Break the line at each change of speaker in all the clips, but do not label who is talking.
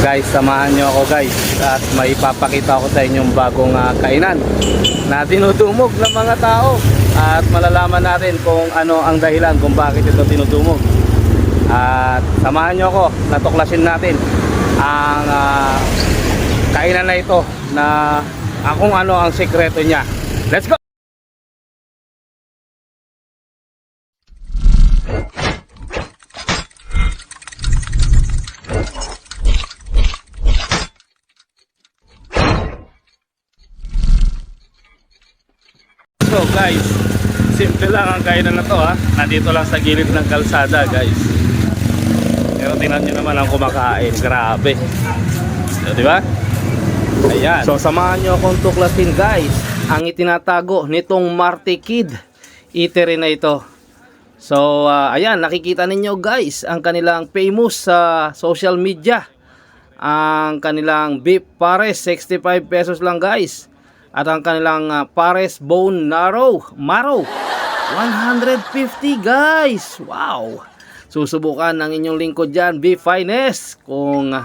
Guys, samahan nyo ako guys at may ipapakita ko sa inyong bagong kainan na tinudumog ng mga tao at malalaman natin kung ano ang dahilan kung bakit ito tinudumog. At samahan nyo ako, natuklasin natin ang kainan na ito na kung ano ang sikreto niya. Let's go! So guys, simple lang ang kainan na to ha. Nandito lang sa gilid ng kalsada guys. Pero tingnan nyo naman ang kumakain. Grabe. So, diba? Ayan. So samahan nyo akong tuklasin guys ang itinatago nitong Marte Kid Eatery na ito. So ayan, nakikita ninyo guys ang kanilang famous sa social media. Ang kanilang beef pares, 65 pesos lang guys. At ang kanilang pares bone marrow 150 guys. Wow. Susubukan ng inyong lingkod dyan, Beef Finest, kung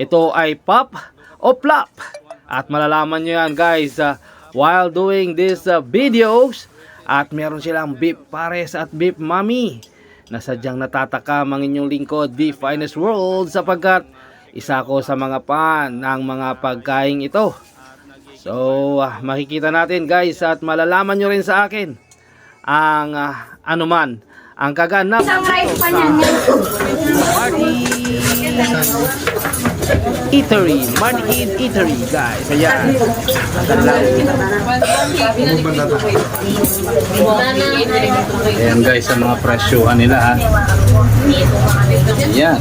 ito ay pop o flop. At malalaman nyo yan guys while doing these videos. At meron silang beef pares at beef mami na sadyang natatakam ang inyong lingkod, Beef Finest World, sapagkat isa ko sa mga fan ng mga pagkain ito. So, makikita natin guys at malalaman nyo rin sa akin ang anuman ang kaganap
Isang rice pa niyan.
Marte Eatery, Marte Kid Eatery guys. Ayan. Ayan guys ang mga presyuhan nila ha. Ayan.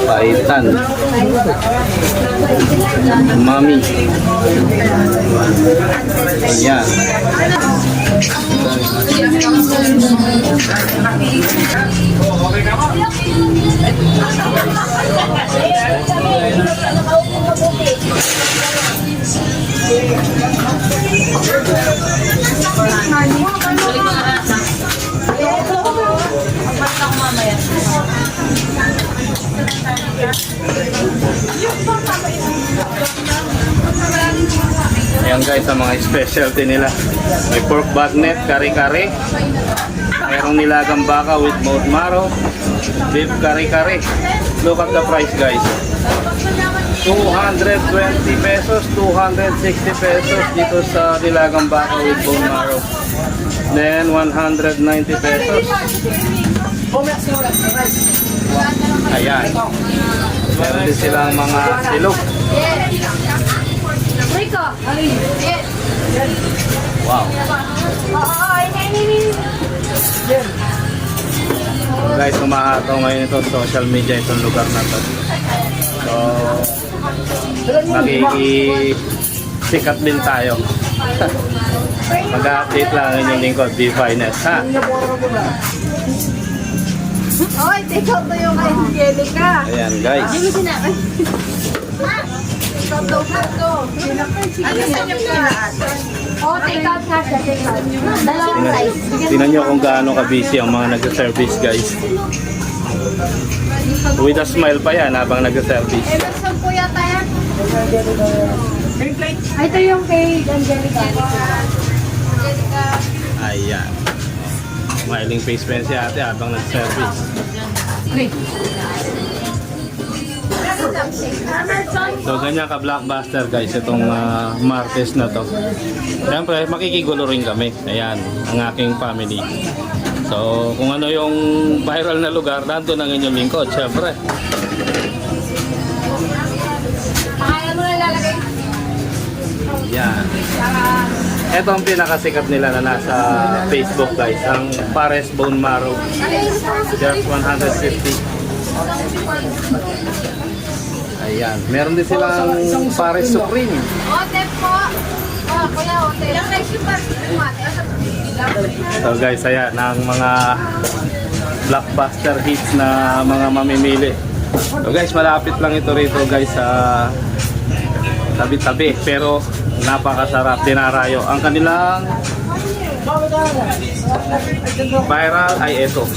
Papaitan mami. Ayan. Ayan guys ang mga specialty nila. May pork bagnet, kare-kare. Mayroong nilagang baka with bone marrow, beef kare-kare. Look at the price guys. 220 pesos, 260 pesos dito sa nilagang baka with bone marrow. Then 190 pesos. Ayan. Meron din silang mga silog. Wow. Guys, umahataw ngayon ito social media itong lugar na to. So, makikisikat din tayo. Mag-update lang ang inyong lingkod, Beef Finest ha.
Oy, take out na yung kay Angelica.
Ayan guys.
Oh, take out na siya, take out. Dalawang size.
Tingnan nyo kung gaano ka-busy ang mga nag-service guys. With a smile pa yan habang nag-service.
Emerson po yata yan. Ito yung kay Angelica. Angelica.
Ayan. Smiling face pen si ate habang nag-service. So ganyan ka-blockbuster guys itong Martes na to. Siyempre makikigulo rin kami. Ayan, ang aking family. So kung ano yung viral na lugar, nandun ang inyong lingkod. Siyempre.
Pakaya mo na lalagay.
Yan. Ito ang pinakasikat nila na nasa Facebook guys. Ang pares bone marrow. Just 150. Ayan. Meron din silang pares supreme.
Ote po. Oh, kuya, ote. Ilang rice yung pares yung
So guys, ayan ang mga blockbuster hits na mga mamimili. So guys, malapit lang ito rito guys sa tabi-tabi pero napakasarap, dinarayo. Ang kanilang viral ay ito.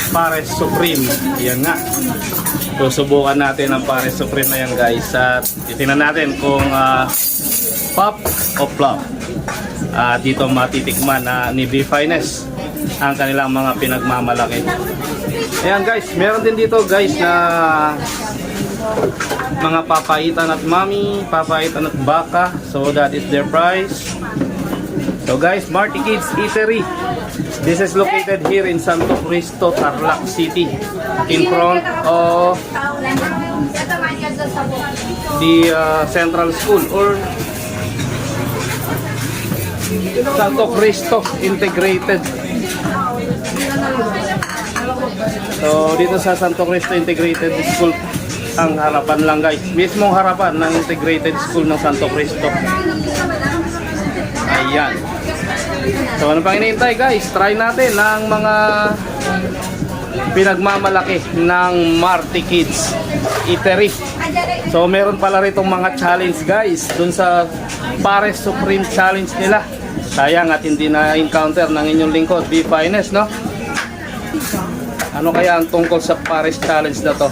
Pares Supreme. Yan nga. Susubukan natin ang Pares Supreme na yan guys. At titingnan natin kung pop o flop. Dito matitikman ni B-Finest ang kanilang mga pinagmamalaki. Ayan guys, meron din dito guys na mga papaitan at mami, papaitan at baka. So that is their price. So guys, Marty Kids Eatery. This is located here in Santo Cristo, Tarlac City, in front of the Central School or Santo Cristo Integrated. So dito sa Santo Cristo Integrated School ang harapan lang guys, mismong harapan ng Integrated School ng Santo Cristo. Ayan. So ano pang hinihintay guys, try natin ang mga pinagmamalaki ng Marty Kids Eatery. So meron pala ritong mga challenge guys dun sa Pares Supreme Challenge nila. Sayang at hindi na-encounter ng inyong lingkod, B-Finest, no? Ano kaya ang tungkol sa Pares Challenge na to?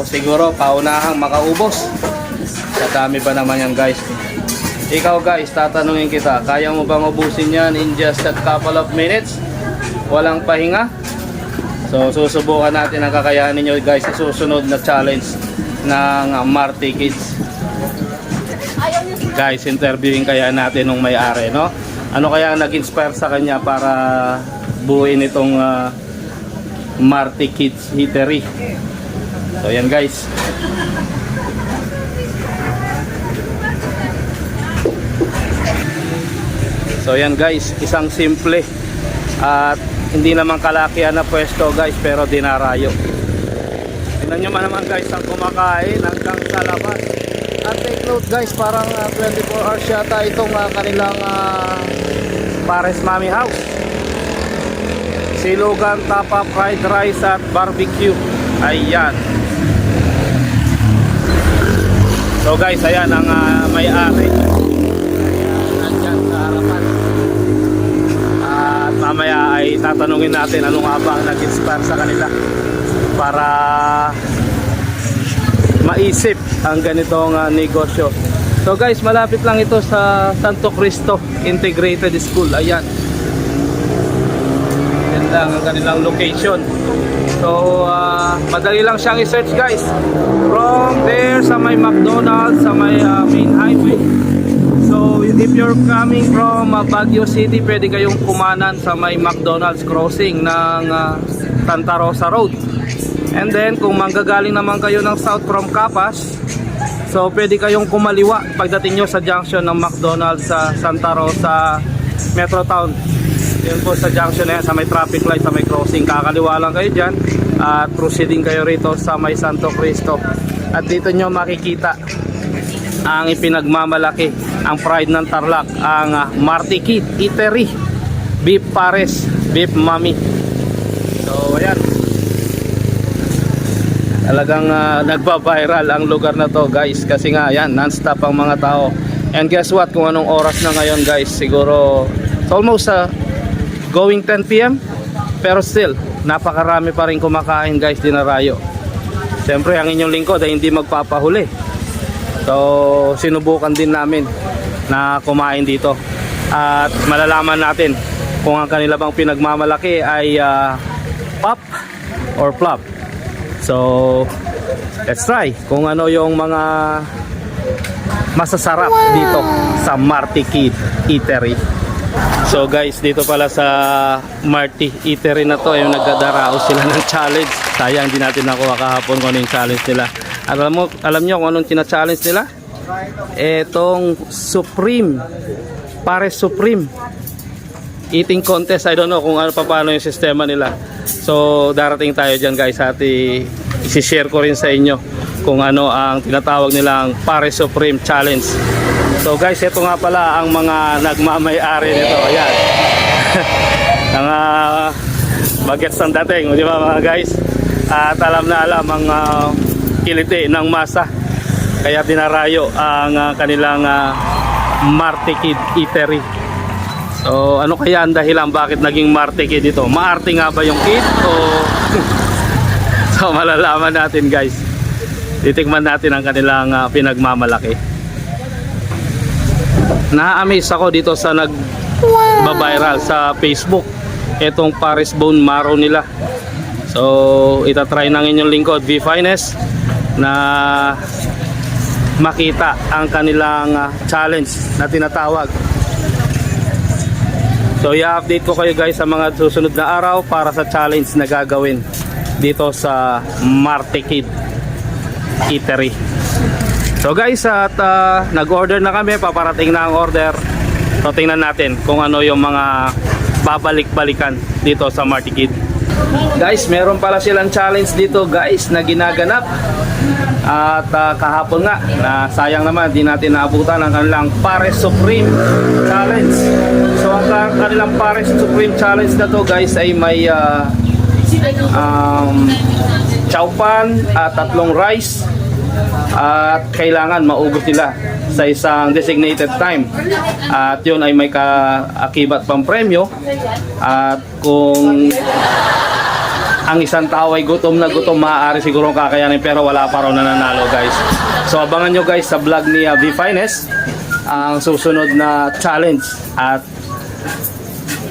Siguro paunahang makaubos. Sa dami pa naman yan guys. Ikaw guys, tatanungin kita, kaya mo bang ubusin yan in just a couple of minutes? Walang pahinga? So susubukan natin ang kakayahan ninyo guys sa susunod na challenge ng Marty Kids. Guys, interviewin kaya natin nung may-ari, no? Ano kaya nag-inspire sa kanya para buuin itong Marty Kids Eatery? So yan guys. So yan guys, isang simple at hindi naman kalakihan na pwesto guys, pero dinarayo. Tingnan nyo naman guys ang kumakain hanggang sa labas. At take note guys, parang 24 hours yata itong kanilang Pares Mami House. Silugan, tapa, fried rice at barbecue. Ayan. So guys, ayan ang may-ari. Nandyan sa harapan. At mamaya ay tatanungin natin ano nga ba ang nag-inspire sa kanila para maisip ang ganitong negosyo. So guys, malapit lang ito sa Santo Cristo Integrated School. Ayan. Yan lang ang kanilang location. So madali lang siyang i-search guys. From there sa may McDonald's, sa may main highway. So if you're coming from Baguio City, pwede kayong kumanan sa may McDonald's crossing ng Santa Rosa Road. And then kung manggagaling naman kayo ng south from Capas, so pwede kayong kumaliwa pagdating nyo sa junction ng McDonald's sa Santa Rosa Metro Town. Yun po sa junction na yan, sa may traffic light, sa may crossing. Kakaliwa lang kayo dyan at proceeding kayo rito sa may Santo Cristo. At dito nyo makikita ang ipinagmamalaki, ang pride ng Tarlac, ang Marty Kids Eatery, Beef Pares, Beef Mami. So ayan, talagang nagba-viral ang lugar na to guys, kasi nga yan, non-stop ang mga tao. And guess what, kung anong oras na ngayon guys, siguro it's almost going 10 PM, pero still napakarami pa rin kumakain guys, dinarayo. Siyempre ang inyong lingkod ay hindi magpapahuli, so sinubukan din namin na kumain dito at malalaman natin kung ang kanila bang pinagmamalaki ay pop or flop. So let's try kung ano yung mga masasarap dito sa Marty Kids Eatery. So guys, dito pala sa Marty Eatery na to, yung nagdadarao sila ng challenge. Sayang hindi natin nakuha kahapon kung ano yung challenge nila. Alam nyo kung anong tina-challenge nila? Etong Supreme, Pares Supreme eating contest. I don't know kung ano pa paano yung sistema nila. So darating tayo dyan guys, at isi-share ko rin sa inyo kung ano ang tinatawag nilang Pares Supreme Challenge. So guys, ito nga pala ang mga nagmamay-ari nito. Ayan. Ang bagets ng dating, di ba mga guys? At alam na alam ang kiliti ng masa. Kaya dinarayo ang kanilang Marty Kids Eatery. So ano kaya ang dahilan bakit naging Marte Kid ito? Maarte nga ba yung kid o so malalaman natin guys. Titikman natin ang kanilang pinagmamalaki. Na-amaze ako dito sa nag-viral sa Facebook. Itong Paris bone marrow nila. So itatry ng inyong lingkod V Finest na makita ang kanilang challenge na tinatawag. So i-update ko kayo guys sa mga susunod na araw para sa challenge na gagawin dito sa Marte Kid Eatery. So guys, at nag-order na kami, paparating na ang order. So tingnan natin kung ano yung mga babalik-balikan dito sa Marte Kid. Guys, meron pala silang challenge dito guys na ginaganap. At kahapon nga, na sayang naman di natin naabutan ang kanilang Pares Supreme Challenge. So ang kanilang Pares Supreme Challenge na to guys ay may chow pan at 3 rice. At kailangan maubos nila sa isang designated time. At yun ay may kaakibat pang premyo. At kung ang isang tao ay gutom na gutom, maaari siguro kakayanin, pero wala pa raw nananalo guys. So abangan nyo guys sa vlog ni V Finest ang susunod na challenge, at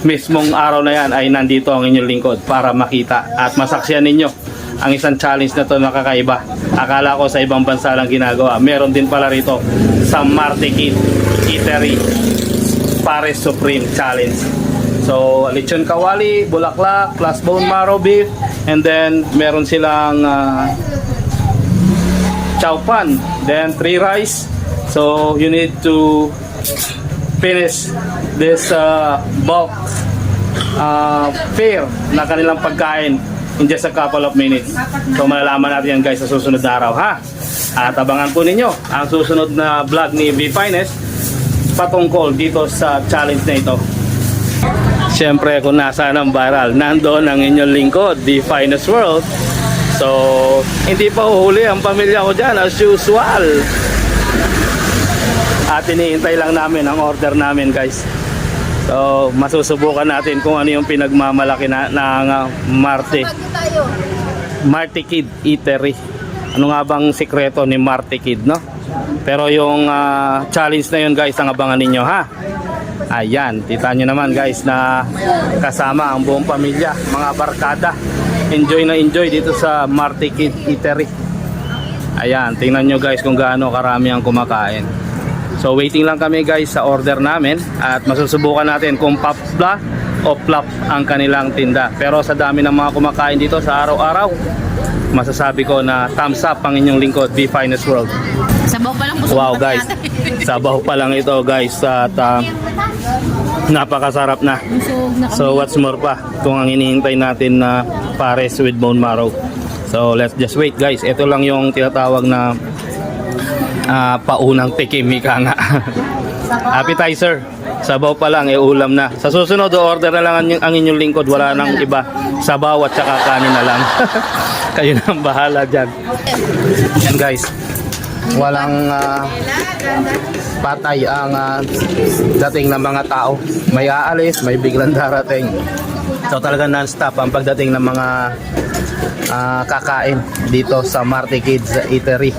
mismong araw na yan ay nandito ang inyong lingkod para makita at masaksiyan ninyo ang isang challenge na to na kakaiba. Akala ko sa ibang bansa lang ginagawa, meron din pala rito sa Marte Kid Eatery Pares Supreme Challenge. So lechon kawali, bulaklak, plus bone marrow beef, and then meron silang chow pan, then 3 rice. So you need to finish this bulk fare na kanilang pagkain in just a couple of minutes. So malalaman natin yan guys sa susunod na araw, ha. At abangan po ninyo ang susunod na vlog ni V Finest patungkol dito sa challenge na ito. Siyempre kung nasaan ang viral, nandoon ang inyong lingkod, The Finest World. So hindi pa uhuli ang pamilya ko dyan as usual. At iniintay lang namin ang order namin guys. So masusubukan natin kung ano yung pinagmamalaki ng Marte Kid Eatery. Ano nga bang sikreto ni Marte Kid, no? Pero yung challenge na yun guys, ang abangan ninyo, ha. Ayan, kita nyo naman guys na kasama ang buong pamilya, mga barkada. Enjoy na enjoy dito sa Marte Kid Eatery. Ayan, tingnan nyo guys kung gaano karami ang kumakain. So waiting lang kami guys sa order namin, at masusubukan natin kung papla o flop ang kanilang tinda. Pero sa dami ng mga kumakain dito sa araw-araw, masasabi ko na thumbs up ang inyong lingkod, V Finest World.
Sabaw pa lang po.
Wow guys, sabaw pa lang ito guys, at napakasarap na. So what's more pa kung ang hinihintay natin na pares with bone marrow. So let's just wait guys. Ito lang yung tinatawag na paunang tikimika nga. Appetizer, sabaw pa lang, ulam na. Sa susunod order na lang ang inyong lingkod, wala nang iba, sabaw at saka kanin na lang. Kayo na ang bahala dyan. Yan guys, walang patay ang dating ng mga tao. May aalis, may biglang darating. So talaga non-stop ang pagdating ng mga kakain dito sa Marte Kids Eatery.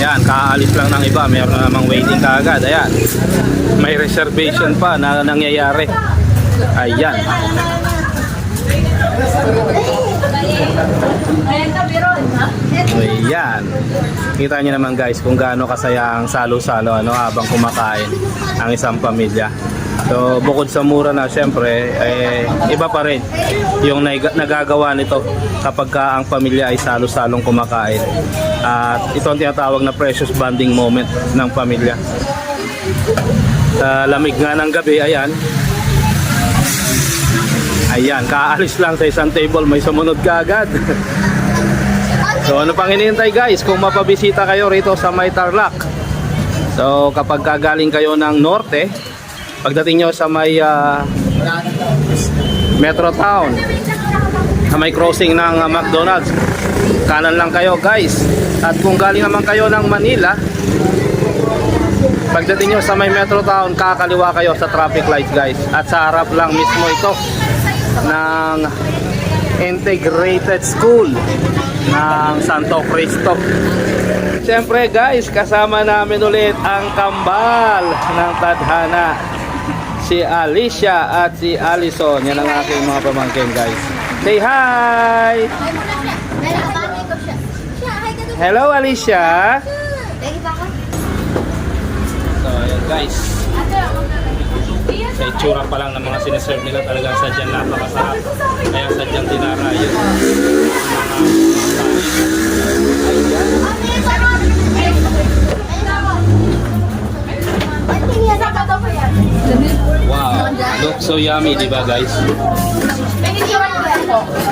Yan, kaalis lang ng iba, mayroon na namang waiting kaagad. Ayan, may reservation pa na nangyayari. Ayan. Ayan. Kita nyo naman guys kung gaano kasaya ang salo-salo habang kumakain ang isang pamilya. So bukod sa mura na, syempre iba pa rin yung nagagawa nito kapag ang pamilya ay salo-salong kumakain. At ito ang tinatawag na precious bonding moment ng pamilya. Sa lamig nga ng gabi, ayan, kaalis lang sa isang table, may sumunod ka agad. So ano pang hinihintay guys, kung mapabisita kayo rito sa May Tarlac. So kapag kagaling kayo ng norte, pagdating nyo sa may Metro Town, sa may crossing ng McDonald's, kanan lang kayo guys. At kung galing naman kayo ng Manila, Pagdating nyo sa may Metro Town, kakaliwa kayo sa traffic lights guys. At sa harap lang mismo ito ng Integrated School ng Santo Cristo. Siyempre guys, kasama namin ulit ang kambal ng tadhana, si Alicia at si Allison. Yan ang aking mga pamangkin guys. Say hi! Hello Alicia! So ayan guys, sa itsura pa lang ng mga sineserve nila, talagang sadyang napakasarap. Kaya sadyang dinarayo. Wow, looks so yummy, di ba guys?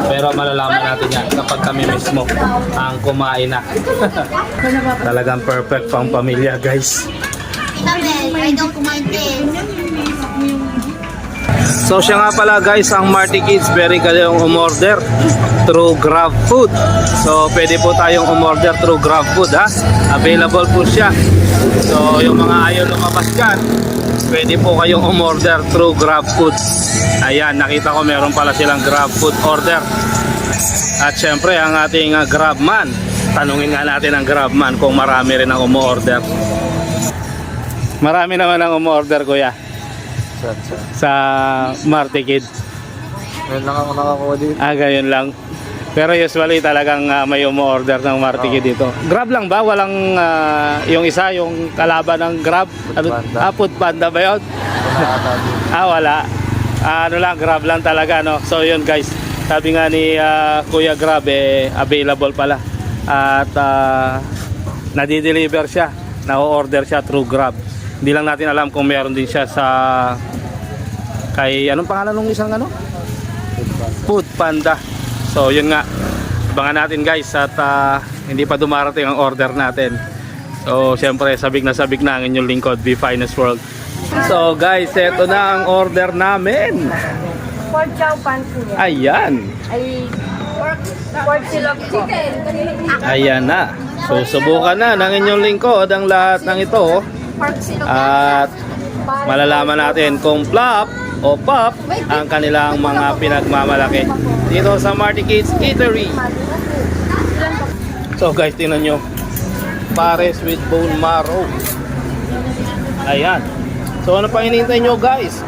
Pero malalaman natin yan kapag kami mismo ang kumain na. Talagang perfect pang pamilya guys. So siya nga pala guys, ang Marty Kids, very kayong umorder through Grab Food. So pwede po tayong umorder through Grab Food ha. Available po siya. So yung mga ayaw lumabas dyan, pwede po kayong umorder through Grab Food. Ayan, nakita ko meron pala silang Grab Food order. At syempre ang ating Grabman, tanungin nga natin ang Grabman kung marami rin ang umorder. Marami naman ang umorder kuya sa Marty Kid.
Ngayon lang ako nakakuha dito.
Gayon lang. Pero usually talagang may umorder ng Marty Kid dito. Grab lang ba? Walang yung isa, yung kalaban ng Grab?
Foodpanda.
Foodpanda ba yun? Wala. Ano lang, Grab lang talaga, no? So yun guys, sabi nga ni Kuya Grab, available pala. At nadi-deliver siya. Na-order siya through Grab. Hindi lang natin alam kung meron din siya sa kay anong pangalan ng isang ano? Foodpanda. So yun nga, abangan natin guys at hindi pa dumarating ang order natin. So syempre sabik na ang inyong lingkod, Be Finest World. So guys, eto na ang order namin.
Pork chow pan po yan.
Ayan.
Ay, pork silog po.
Ayan na. So subukan na ng inyong lingkod ang lahat ng ito.
Pork silog.
At malalaman natin kung flop o pop ang kanilang mga pinagmamalaki dito sa Marty Kids Eatery. So guys, tingnan nyo, pares with bone marrow. Ayan. So ano pang hinihintay nyo guys?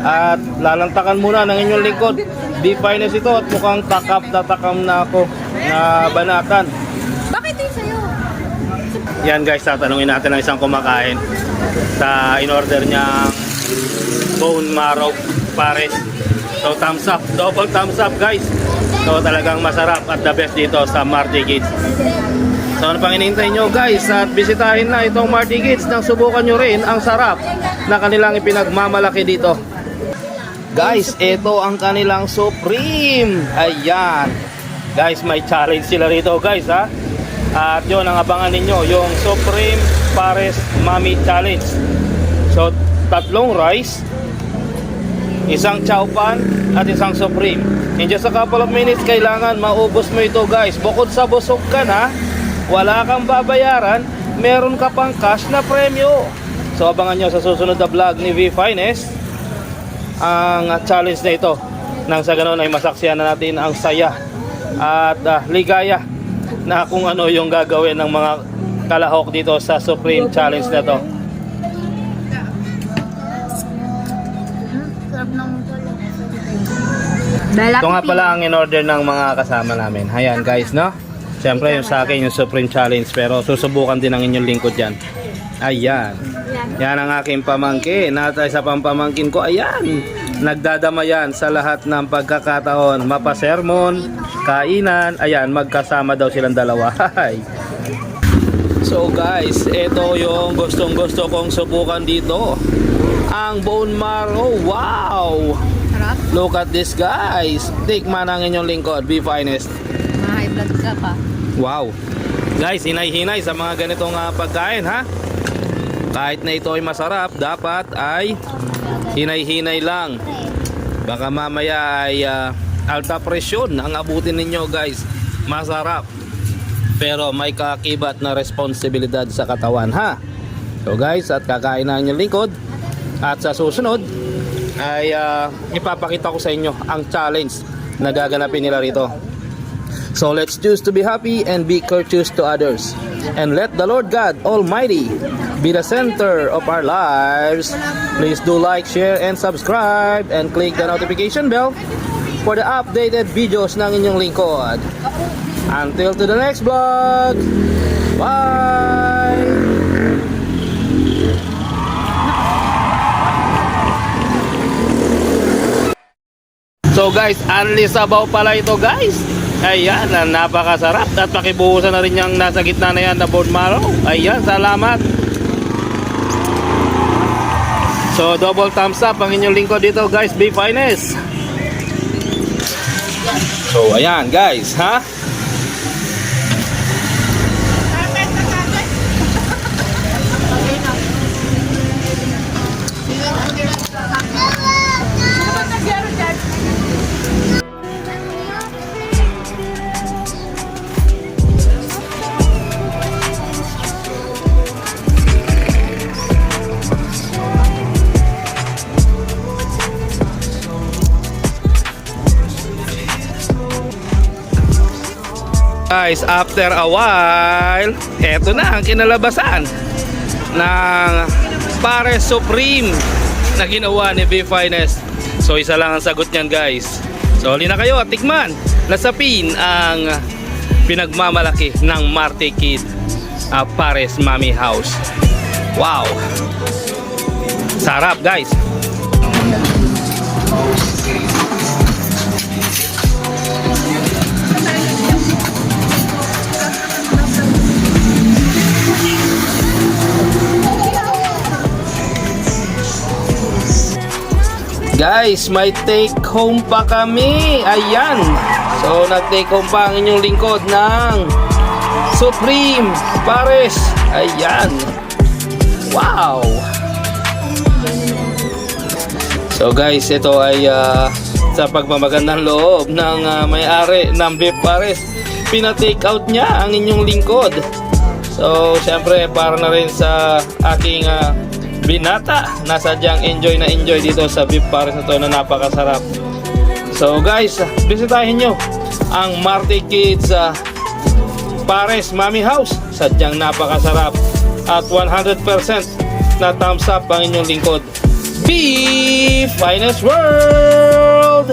At lalantakan muna ng inyong lingkod. Be Finest ito at mukhang takam na ako na banatan.
Bakit yun sa'yo?
Yan guys, tatanungin natin ang isang kumakain sa in-order niyang bone marrow pares. So thumbs up, double thumbs up guys. So talagang masarap at the best dito sa Marty Kids. So ano pang hinihintay nyo guys, at bisitahin na itong Marty Kids nang subukan nyo rin ang sarap na kanilang ipinagmamalaki dito. Guys, ito ang kanilang Supreme. Ayan. Guys, may challenge sila rito guys ha. At yun ang abangan ninyo, yung Supreme Pares Mami Challenge. So, tatlong rice, isang chow pan, at isang Supreme. In just a couple of minutes, kailangan maubos mo ito guys. Bukod sa busog ka na, wala kang babayaran, meron ka pang cash na premyo. So, abangan nyo sa susunod na vlog ni Be Finest ang challenge na ito. Nang sa ganun ay masaksiyan na natin ang saya at ligaya na kung ano yung gagawin ng mga kalahok dito sa Supreme Challenge na to. Ito nga pala ang in-order ng mga kasama namin. Ayan guys, no? Siyempre yung sa akin yung Supreme Challenge, pero susubukan din ang inyong lingkod dyan. Ayan. Yan ang aking pamangkin. At isa pang pamangkin ko, ayan. Nagdadama yan sa lahat ng pagkakataon. Mapasermon, kainan, ayan, magkasama daw silang dalawa. So guys, ito yung gustong gusto kong subukan dito. Ang bone marrow, wow!
Sarap.
Look at this guys. Tikman ang inyong lingkod, Be Finest.
High blood ka pa.
Wow. Guys, hinay-hinay sa mga ganitong pagkain ha. Kahit na ito ay masarap, dapat ay hinay-hinay lang. Baka mamaya ay alta presyon ang abutin ninyo guys. Masarap, pero may kakibat na responsibilidad sa katawan ha. So guys, at kakain na ang inyong lingkod. At sa susunod ay ipapakita ko sa inyo ang challenge na gaganapin nila rito. So let's choose to be happy and be courteous to others. And let the Lord God Almighty be the center of our lives. Please do like, share, and subscribe. And click the notification bell for the updated videos ng inyong lingkod. Until to the next vlog. Bye! So guys, only sabaw pala ito guys. Ayan, napakasarap. At pakibuhusan na rin yung nasa gitna na yan na bone marrow. Ayan, salamat. So double thumbs up ang inyong lingkod dito guys, Be Finest. So ayan guys, ha? Guys, after a while, eto na ang kinalabasan ng Pares Supreme na ginawa ni Be Finest. So isa lang ang sagot niyan guys. So huli na kayo at tikman, nasapin ang pinagmamalaki ng Marte Kid Pares Mami House. Wow, sarap guys. Guys, may take home pa kami. Ayan. So, nag-take home pa ang inyong lingkod ng Supreme Pares. Ayan. Wow. So, guys, ito ay sa pagmamagandang loob ng may-ari ng Beef Pares. Pina-take out niya ang inyong lingkod. So, syempre, para na rin sa aking binata na sadyang enjoy na enjoy dito sa Beef Pares na to na napakasarap. So guys, bisitahin nyo ang Marte Kids Pares Mami House. Sadyang napakasarap at 100% na thumbs up ang inyong lingkod. Beef Finest World!